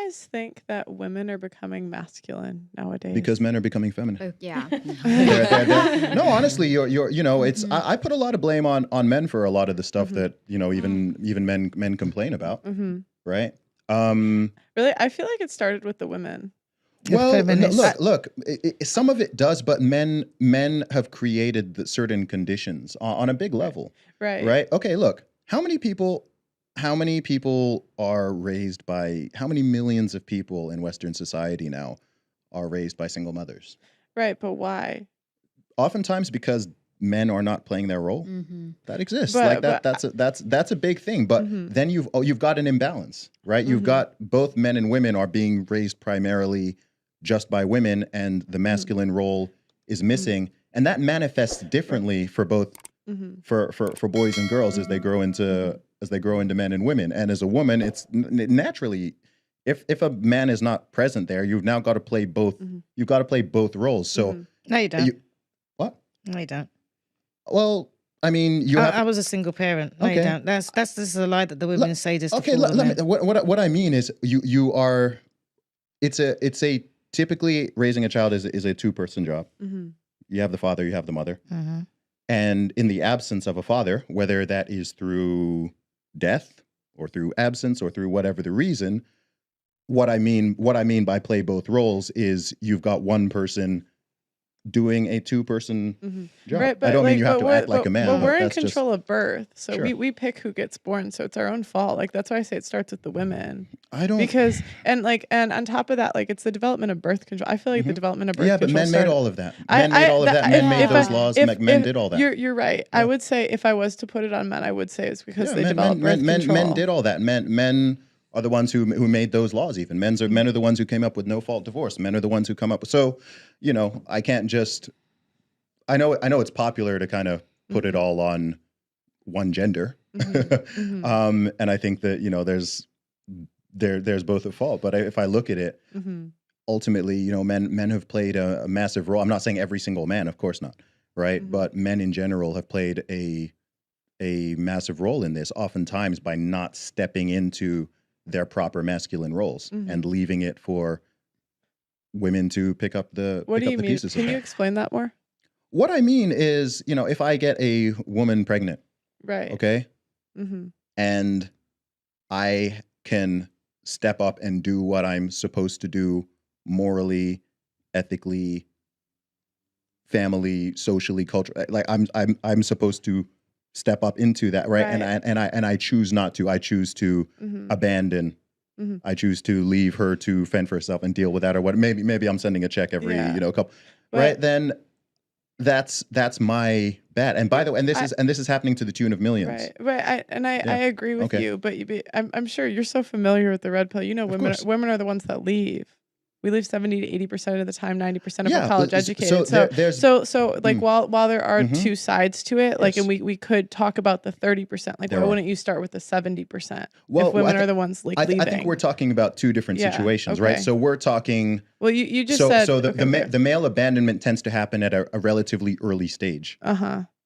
guys think that women are becoming masculine nowadays? Because men are becoming feminine. Oh, yeah. No, honestly, it's I put a lot of blame on men for a lot of the stuff that even men complain about, right? Really, I feel like it started with the women. Well, look, some of it does, but men have created certain conditions on a big level, right? Okay, look, how many people are raised by, how many millions of people in Western society now are raised by single mothers? Right, but why? Oftentimes because men are not playing their role. That exists. That's a big thing. But then you've got an imbalance, right? You've got both men and women are being raised primarily just by women, and the masculine role is missing, and that manifests differently for both for boys and girls as they grow into men and women. And as a woman, it's naturally, if a man is not present there, you've now got to play both. You've got to play both roles. So no, you don't. What? No, you don't. Well, I mean, I was a single parent. No, you don't. This is a lie that the women say. Just okay. What I mean is, you are. It's a typically raising a child is a two-person job. You have the father, you have the mother, and in the absence of a father, whether that is through death or through absence or through whatever the reason, what I mean by play both roles is you've got one person doing a two-person job. Right, but I don't mean you have to act like a man. But we're in control of birth, so we pick who gets born. So it's our own fault. Like, that's why I say it starts with the women. Because and on top of that, like, it's the development of birth control. I feel like the development of birth control. Yeah, but men made all of that. Men made all of that. Men made those laws. Men did all that. You're right. Yeah. I would say if I was to put it on men, I would say it's because they developed birth control. Men did all that. Men are the ones who made those laws. Even men are the ones who came up with no-fault divorce. Men are the ones who come up with. So, I can't just. I know it's popular to kind of put it all on one gender, and I think that there's both at fault. But if I look at it, ultimately, men have played a massive role. I'm not saying every single man, of course not, right? But men in general have played a massive role in this, oftentimes by not stepping into their proper masculine roles and leaving it for women to pick up the pieces. Can you explain that more? What I mean is, if I get a woman pregnant, right? Okay, and I can step up and do what I'm supposed to do morally, ethically, family, socially, culturally. Like I'm supposed to step up into that, right? And I choose not to. I choose to abandon. I choose to leave her to fend for herself and deal with that, or what? Maybe I'm sending a check every couple, right? Then that's my bad. And by the way, and this is happening to the tune of millions. Right. I agree with you, but I'm sure you're so familiar with the red pill. Women are the ones that leave. We leave 70 to 80% of the time, 90% of our college educated. So while there are two sides to it, like, and we could talk about the 30%, like, why wouldn't you start with the 70%? Well, if women are the ones leaving. I think we're talking about two different situations, right? So we're talking. Well, you just said. So the male abandonment tends to happen at a relatively early stage.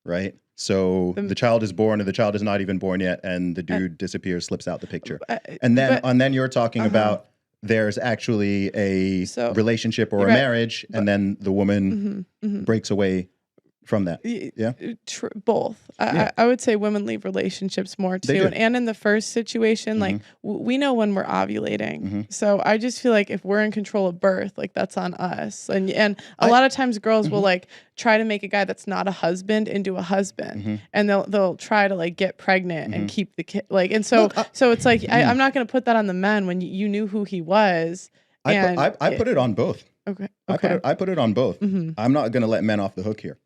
Right? So the child is born, or the child is not even born yet, and the dude disappears, slips out the picture. And then you're talking about there's actually a relationship or a marriage, and then the woman breaks away from that. Yeah, both. I would say women leave relationships more too, and in the first situation, like we know when we're ovulating. So I just feel like if we're in control of birth, like, that's on us. And a lot of times girls will like try to make a guy that's not a husband into a husband, and they'll try to like get pregnant and keep the kid. Like, and so it's like I'm not going to put that on the men when you knew who he was. I put it on both. Okay. I put it on both. I'm not going to let men off the hook here.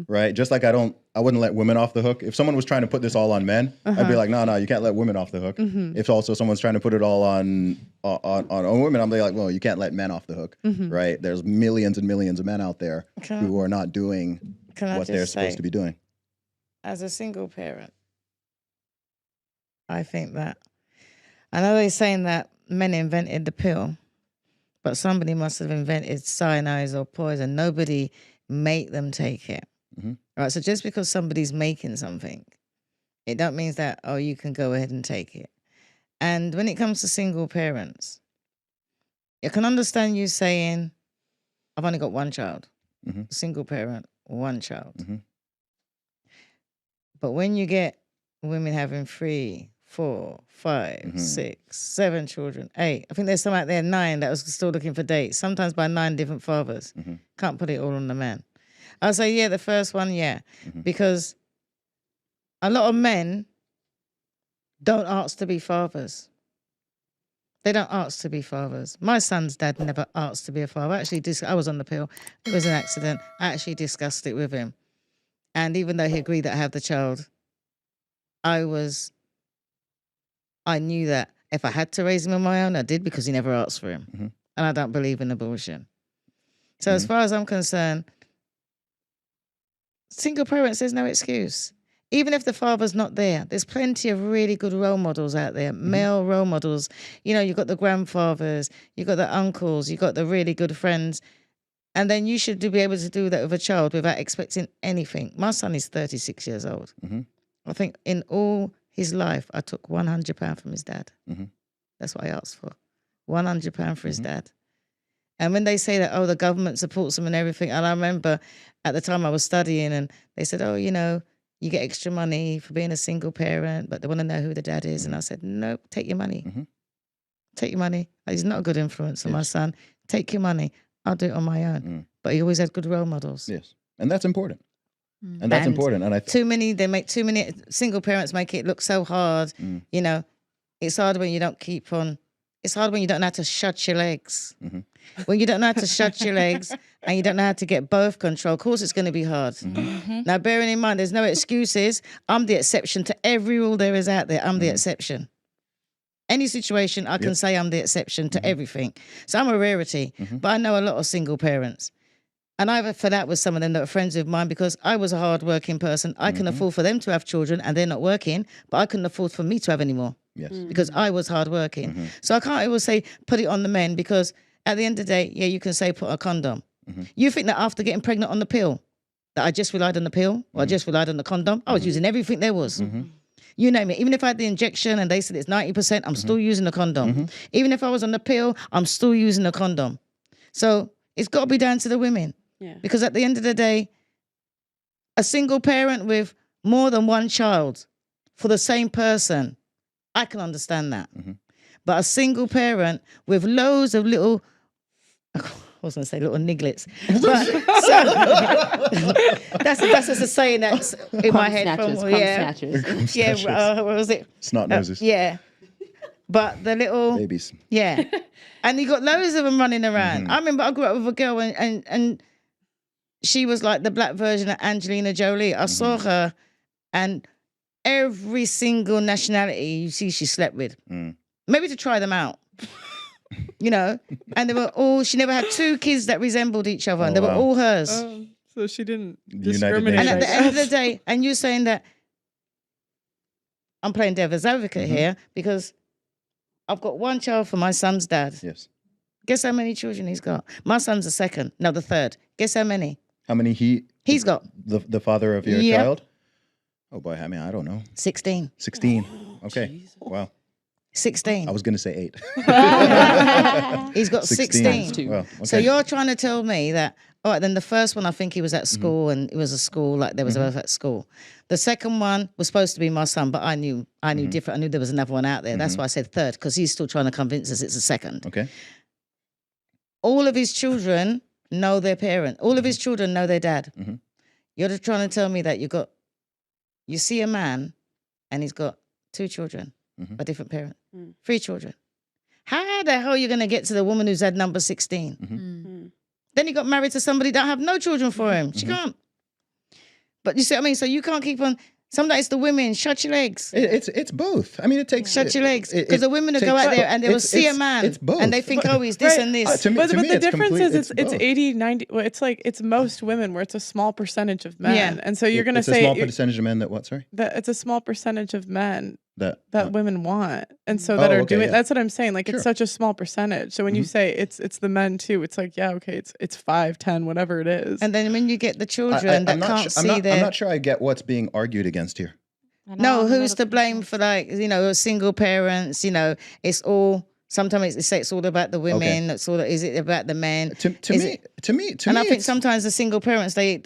Right? Just like I wouldn't let women off the hook. If someone was trying to put this all on men, I'd be like, no, you can't let women off the hook. If also someone's trying to put it all on women, I'm like, well, you can't let men off the hook. Right? There's millions and millions of men out there who are not doing what they're supposed to be doing. As a single parent, I think that, I know they're saying that men invented the pill, but somebody must have invented cyanide or poison. Nobody make them take it. Right, so just because somebody's making something, it don't mean that, you can go ahead and take it. And when it comes to single parents, I can understand you saying, I've only got one child, Mm-hmm. single parent, one child. Mm-hmm. But when you get women having 3, 4, 5, Mm-hmm. 6, 7 children, 8, I think there's some out there 9 that was still looking for dates, sometimes by 9 different fathers. Mm-hmm. Can't put it all on the man. I'll say, yeah, the first one, yeah, Mm-hmm. because a lot of men don't ask to be fathers. They don't ask to be fathers. My son's dad never asked to be a father. Actually, I was on the pill. It was an accident. I actually discussed it with him. And even though he agreed that I have the child, I knew that if I had to raise him on my own, I did, because he never asked for him. Mm-hmm. And I don't believe in abortion. So as far as I'm concerned, single parents, there's no excuse. Even if the father's not there, there's plenty of really good role models out there, male role models. You know, you've got the grandfathers, you've got the uncles, you've got the really good friends. And then you should be able to do that with a child without expecting anything. My son is 36 years old. Mm-hmm. I think in all his life, I took £100 from his dad. Mm-hmm. That's what I asked for. £100 for his dad. And when they say that, oh, the government supports them and everything, and I remember at the time I was studying and they said, oh, you know, you get extra money for being a single parent, but they want to know who the dad is. And I said, no, take your money. Mm-hmm. Take your money. He's not a good influence on my son. Take your money. I'll do it on my own. Mm. But he always had good role models. Yes. And that's important. And that's important. And too many single parents make it look so hard. You know, it's hard when you don't keep on. It's hard when you don't know how to shut your legs. Mm-hmm. When you don't know how to shut your legs and you don't know how to get both control, of course it's going to be hard. Mm-hmm. Now, bearing in mind, there's no excuses. I'm the exception to every rule there is out there. I'm the exception. Any situation, I can say I'm the exception to everything. So I'm a rarity. But I know a lot of single parents. And I for that with some of them that are friends of mine, because I was a hard-working person. I can afford for them to have children and they're not working, but I couldn't afford for me to have any more. Yes. Because I was hardworking. So I can't always say put it on the men, because at the end of the day, yeah, you can say put a condom. You think that after getting pregnant on the pill, that I just relied on the pill or I just relied on the condom? I was using everything there was. You name it. Even if I had the injection and they said it's 90%, I'm still using the condom. Even if I was on the pill, I'm still using the condom. So it's got to be down to the women. Yeah. Because at the end of the day, a single parent with more than one child for the same person, I can understand that. But a single parent with loads of little, I was going to say little nigglets. But, that's just a saying that's in my head. Snatchers. Yeah, what was it? Snot noses. Yeah. But the little... Babies. Yeah. And you got loads of them running around. I remember I grew up with a girl and she was like the black version of Angelina Jolie. I saw her and every single nationality you see she slept with. Maybe to try them out. You know? And they were all, she never had 2 kids that resembled each other and they were all hers. So she didn't United discriminate. And at the Nations. end of the day, and you're saying that, I'm playing devil's advocate here because I've got one child for my son's dad. Yes. Guess how many children he's got? My son's the second. No, the third. Guess how many? How many He's got? The father of your child? Oh boy, I mean, I don't know. 16. 16. Okay. Wow. 16. I was going to say 8. He's got 16. Well, okay. So you're trying to tell me that, all right, then the first one, I think he was at school and it was a school, like there was both at school. The second one was supposed to be my son, but I knew different. I knew there was another one out there. That's why I said third, because he's still trying to convince us it's a second. Okay. All of his children know their parent. All of his children know their dad. You're just trying to tell me that you see a man and he's got 2 children, a different parent, 3 children. How the hell are you going to get to the woman who's had number 16? Then he got married to somebody that have no children for him. She can't. But you see what I mean? So you can't keep on. Sometimes it's the women. Shut your legs. It's both. I mean, it takes. Shut your legs. Because the women will go out there and they will see a man. It's both. And they think, oh, he's this and this. But the difference is it's both. 80, 90. Well, it's like it's most women where it's a small percentage of men. Yeah. And so you're going to It's say. a small percentage of men that what? Sorry? That it's a small percentage of men That women want, and so that are okay, doing. yeah. That's what I'm saying. Like Sure. it's such a small percentage. So when you say it's the men too, it's like okay, it's 5, 10, whatever it is. And then when you get the children that can't see their... I'm not sure I get what's being argued against here. No, who's to blame for single parents? It's all Sometimes they say it's all about the women. It's all. Is it about the men? To me, I think sometimes the single parents they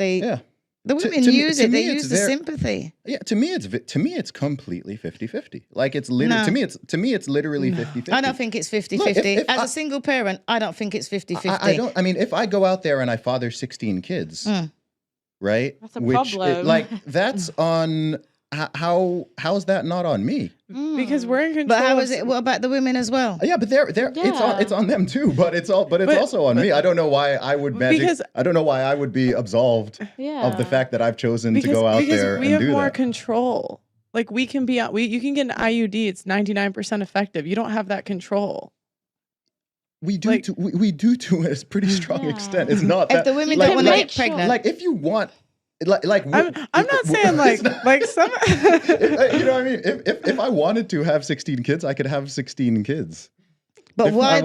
the women use it. They use the sympathy. Yeah, to me it's completely 50-50. Like it's literally to me it's literally 50-50. I don't think it's 50-50. As a single parent, I don't think it's 50-50. I mean, if I go out there and I father 16 kids, right? That's a problem. That's on how's that not on me? Because we're in control. But how is it? What about the women as well? Yeah, but it's on them too. But it's also on me. I don't know why I would I don't know why I would be absolved of the fact that I've chosen to go out there and do that. We have more control. Like we can be out. You can get an IUD. It's 99% effective. You don't have that control. We do we do to a pretty strong extent. It's not that if the women don't want to get pregnant. Like if you want. I'm not saying like some. You know what I mean? If I wanted to have 16 kids, I could have 16 kids. But why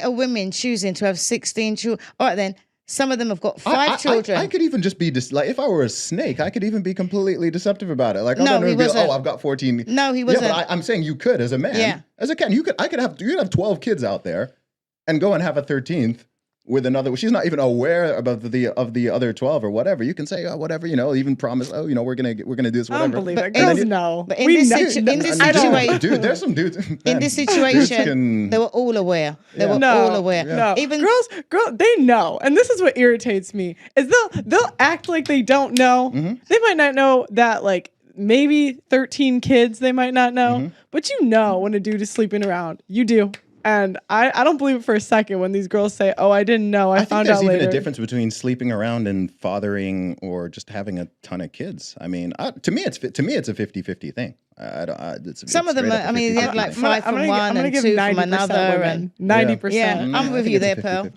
are women choosing to have 16 children? All right, then some of them have got 5 children. I could even just be like, if I were a snake, I could even be completely deceptive about it. Like, no, he wasn't. I've got 14. No, he wasn't. Yeah, but I'm saying you could as a man. Yeah. As a man, you could have 12 kids out there, and go and have a 13th. With another, she's not even aware of the other 12 or whatever. You can say, oh, whatever, even promise, we're gonna do this, whatever. I don't believe it. Girls know. But in this situation, dude, there's some dudes. In this situation, they were all aware. They were all aware. No, even girls, they know, and this is what irritates me is they'll act like they don't know. Mm-hmm. They might not know that like maybe 13 kids. They might not know, but when a dude is sleeping around, you do. And I don't believe it for a second when these girls say, "Oh, I didn't know. I found out later." I think there's even a difference between sleeping around and fathering or just having a ton of kids. I mean, to me, it's a 50-50 thing. Some of them, I mean, they have like 5 from one and 2 from another, and 90%. Yeah, I'm with you there, Pearl.